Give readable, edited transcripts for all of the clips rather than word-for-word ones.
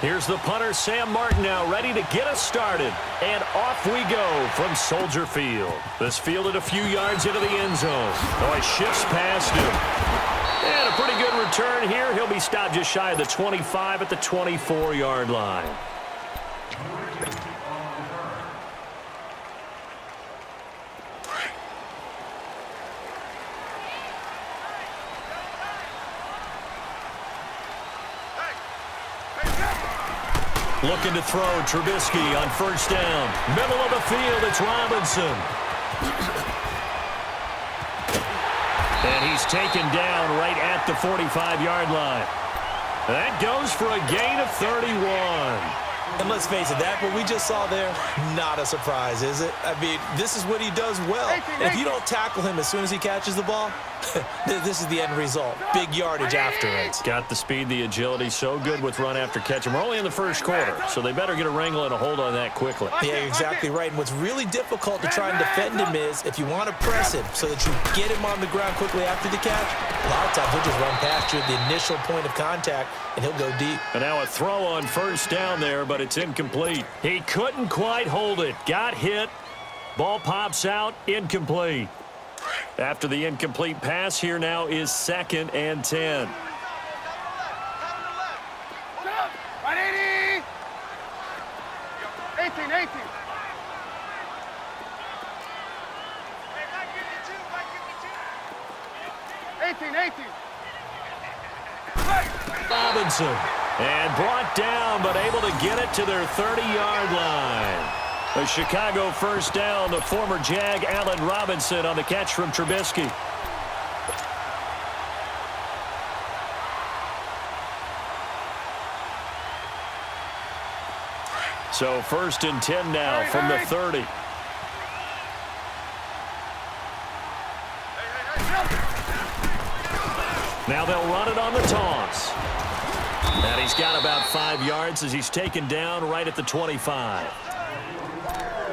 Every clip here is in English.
Here's the punter, Sam Martin, now ready to get us started. And off we go from Soldier Field. This fielded a few yards into the end zone. Oh, he shifts past him. And a pretty good return here. He'll be stopped just shy of the 25 at the 24-yard line. Looking to throw, Trubisky on first down. Middle of the field, it's Robinson. And he's taken down right at the 45-yard line. That goes for a gain of 31. And let's face it, that what we just saw there, not a surprise, is it? I mean, this is what he does well. If you don't tackle him as soon as he catches the ball, this is the end result. Big yardage after it. Got the speed, the agility, so good with run after catch. And we're only in the first quarter, so they better get a wrangle and a hold on that quickly. Yeah, you're exactly right. And what's really difficult to try and defend him is if you want to press him so that you get him on the ground quickly after the catch, a lot of times he'll just run past you at the initial point of contact, and he'll go deep. And now a throw on first down there, but it's incomplete. He couldn't quite hold it. Got hit. Ball pops out. Incomplete. After the incomplete pass, here now is 2nd and 10. Right, 80. 18. 18. Robinson. And brought down, but able to get it to their 30-yard line. A Chicago first down to former Jag Allen Robinson on the catch from Trubisky. So 1st and 10 now from the 30. Now they'll run it on the toss. And he's got about 5 yards as he's taken down right at the 25.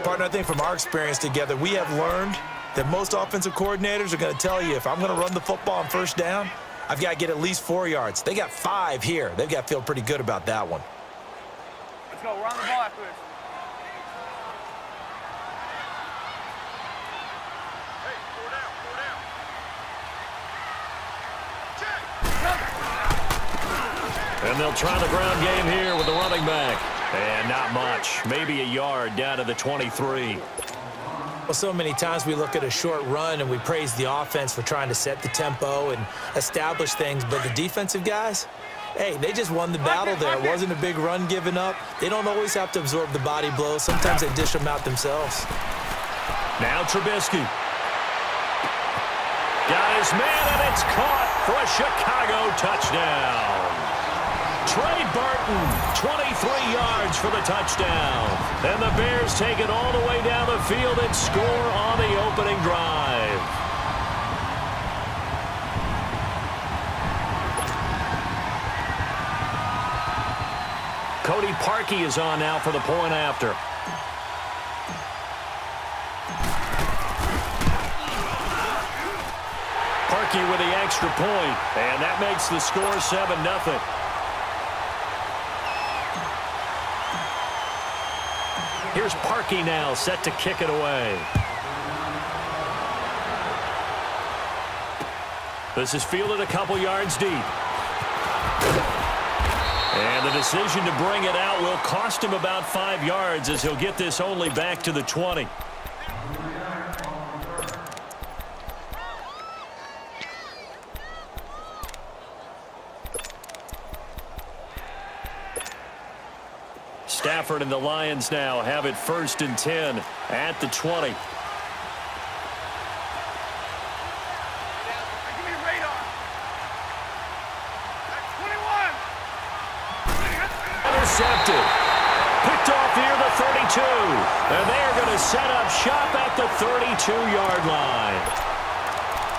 Partner, I think from our experience together, we have learned that most offensive coordinators are going to tell you if I'm going to run the football on first down, I've got to get at least 4 yards. They got 5 here. They've got to feel pretty good about that one. Let's go. We're on the ball after this. And they'll try the ground game here with the running back. And not much. Maybe a yard down to the 23. Well, so many times we look at a short run and we praise the offense for trying to set the tempo and establish things, but the defensive guys, hey, they just won the battle there. It wasn't a big run given up. They don't always have to absorb the body blows. Sometimes they dish them out themselves. Now Trubisky. Got his man, and it's caught for a Chicago touchdown. Trey Burton, 23 yards for the touchdown. And the Bears take it all the way down the field and score on the opening drive. Cody Parkey is on now for the point after. Parkey with the extra point, and that makes the score 7-0. Here's Parkey now, set to kick it away. This is fielded a couple yards deep. And the decision to bring it out will cost him about 5 yards as he'll get this only back to the 20. Stafford and the Lions now have it 1st and 10 at the 20. Intercepted. Picked off near the 32. And they are going to set up shop at the 32-yard line.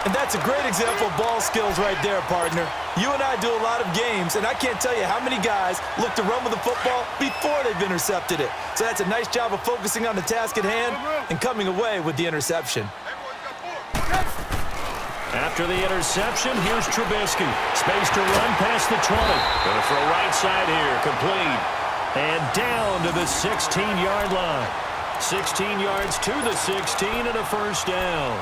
And that's a great example of ball skills right there, partner. You and I do a lot of games, and I can't tell you how many guys look to run with the football before they've intercepted it. So that's a nice job of focusing on the task at hand and coming away with the interception. After the interception, here's Trubisky. Space to run past the 20. Going to throw right side here, complete. And down to the 16-yard line. 16 yards to the 16 and a first down.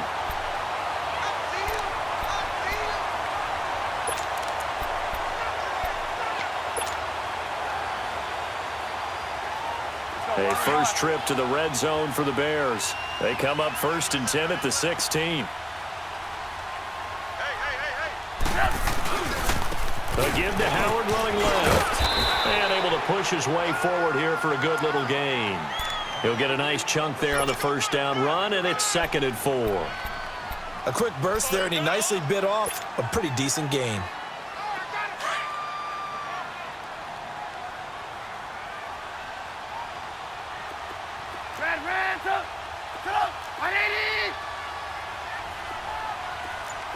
A first trip to the red zone for the Bears. They come up 1st and 10 at the 16. A give to Howard running left. And able to push his way forward here for a good little gain. He'll get a nice chunk there on the first down run, and it's 2nd and 4. A quick burst there, and he nicely bit off a pretty decent gain.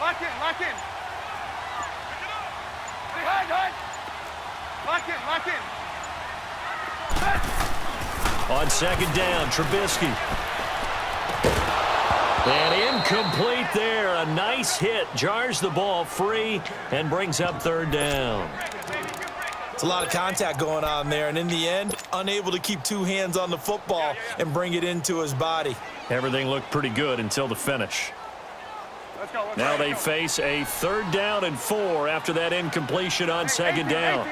Lock in. Lock in. On 2nd down, Trubisky. And incomplete there. A nice hit. Jars the ball free and brings up 3rd down. It's a lot of contact going on there, and in the end, unable to keep 2 hands on the football and bring it into his body. Everything looked pretty good until the finish. Now they face a 3rd down and 4 after that incompletion on 2nd down.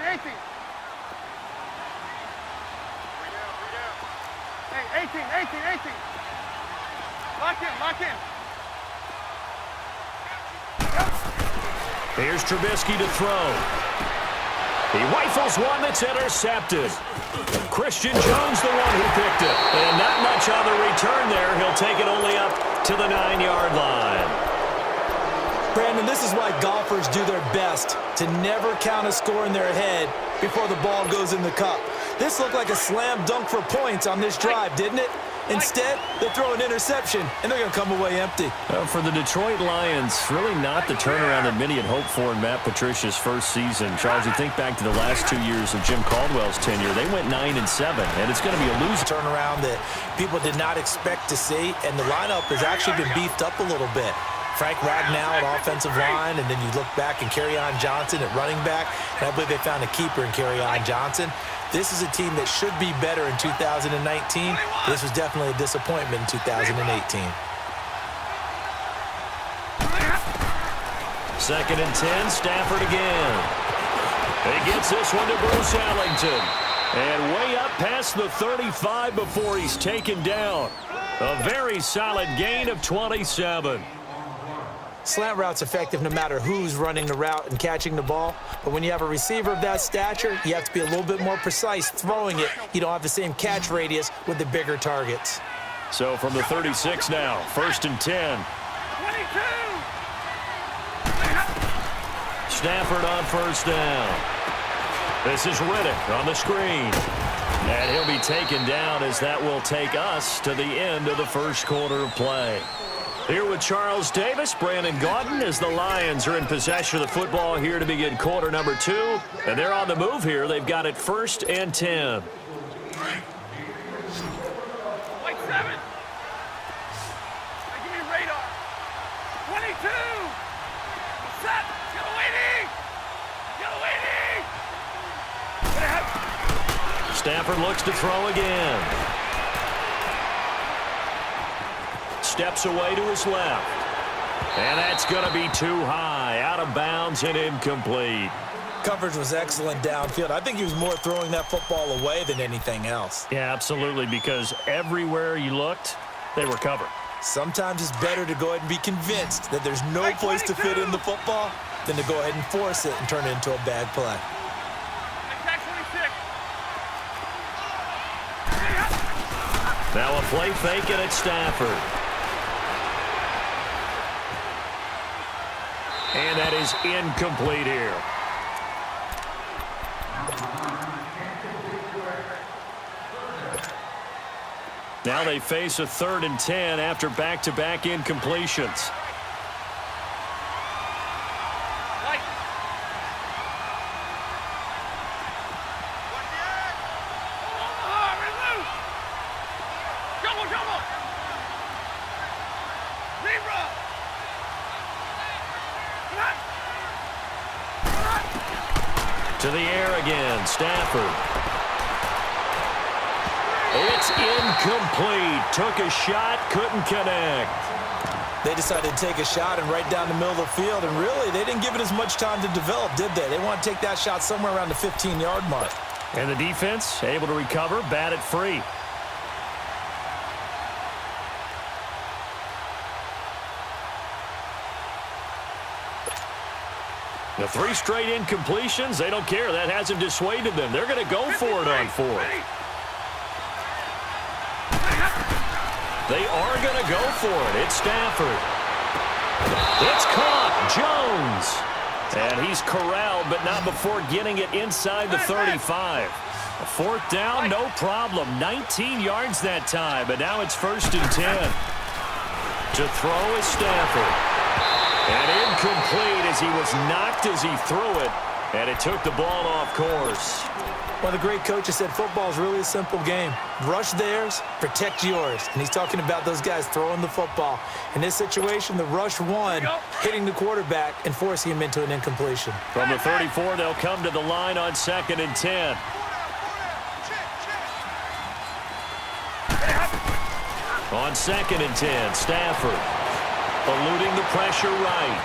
18. Lock in. Here's Trubisky to throw. He rifles one that's intercepted. Christian Jones the one who picked it. And not much on the return there. He'll take it only up to the 9-yard line. Brandon, this is why golfers do their best to never count a score in their head before the ball goes in the cup. This looked like a slam dunk for points on this drive, didn't it? Instead, they throw an interception, and they're going to come away empty. For the Detroit Lions, really not the turnaround that many had hoped for in Matt Patricia's first season. Charles, you think back to the last 2 years of Jim Caldwell's tenure. They went 9-7, and it's going to be a lose. Turnaround that people did not expect to see, and the lineup has actually been beefed up a little bit. Frank Ragnow at offensive line, and then you look back and Kerryon Johnson at running back, and I believe they found a keeper in Kerryon Johnson. This is a team that should be better in 2019. This was definitely a disappointment in 2018. 2nd and 10, Stafford again. He gets this one to Bruce Ellington. And way up past the 35 before he's taken down. A very solid gain of 27. Slant route's effective no matter who's running the route and catching the ball. But when you have a receiver of that stature, you have to be a little bit more precise throwing it. You don't have the same catch radius with the bigger targets. So from the 36 now, 1st and 10. 22. Stafford on 1st down. This is Riddick on the screen. And he'll be taken down as that will take us to the end of the first quarter of play. Here with Charles Davis, Brandon Gaudin, as the Lions are in possession of the football here to begin quarter number 2. And they're on the move here. They've got it 1st and 10. Like 7. Give me radar. 22. Set. Get waiting. Stafford looks to throw again. Steps away to his left. And that's going to be too high. Out of bounds and incomplete. Coverage was excellent downfield. I think he was more throwing that football away than anything else. Yeah, absolutely, because everywhere you looked, they were covered. Sometimes it's better to go ahead and be convinced that there's no place to fit in the football than to go ahead and force it and turn it into a bad play. Now a play fake and it's Stafford. And that is incomplete here. Now they face a 3rd and 10 after back-to-back incompletions. Stafford. It's incomplete. Took a shot, couldn't connect. They decided to take a shot and right down the middle of the field, and really, they didn't give it as much time to develop, did they? They want to take that shot somewhere around the 15-yard mark. And the defense able to recover, bat it free. The 3 straight incompletions, they don't care. That hasn't dissuaded them. They're going to go for it on 4th. They are going to go for it. It's Stafford. It's caught. Jones. And he's corralled, but not before getting it inside the 35. A 4th down, no problem. 19 yards that time, but now it's 1st and 10. To throw is Stafford. And incomplete as he was knocked as he threw it, and it took the ball off course. One of the great coaches said football is really a simple game. Rush theirs, protect yours. And he's talking about those guys throwing the football. In this situation, the rush won, hitting the quarterback and forcing him into an incompletion. From the 34, they'll come to the line on 2nd and 10. On 2nd and 10, Stafford eluding the pressure right.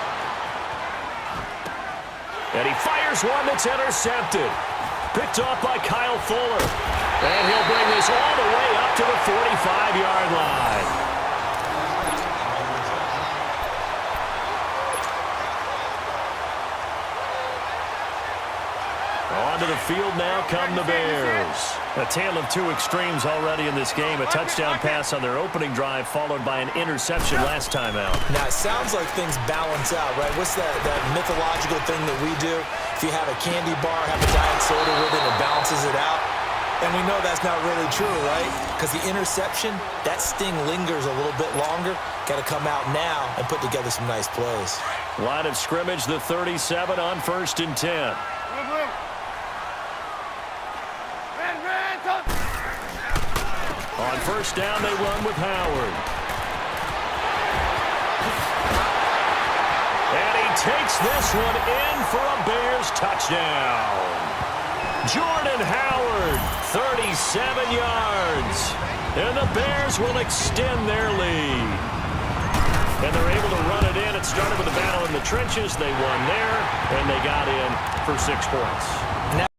And he fires one that's intercepted. Picked off by Kyle Fuller. And he'll bring this all the way up to the 45-yard line. Onto the field now come the Bears. A tale of 2 extremes already in this game. A touchdown pass on their opening drive followed by an interception last time out. Now, it sounds like things balance out, right? What's that mythological thing that we do? If you have a candy bar, have a diet soda with it, it balances it out. And we know that's not really true, right? Because the interception, that sting lingers a little bit longer. Got to come out now and put together some nice plays. Line of scrimmage, the 37 on 1st and 10. On 1st down, they run with Howard. And he takes this one in for a Bears touchdown. Jordan Howard, 37 yards. And the Bears will extend their lead. And they're able to run it in. It started with a battle in the trenches. They won there, and they got in for 6 points.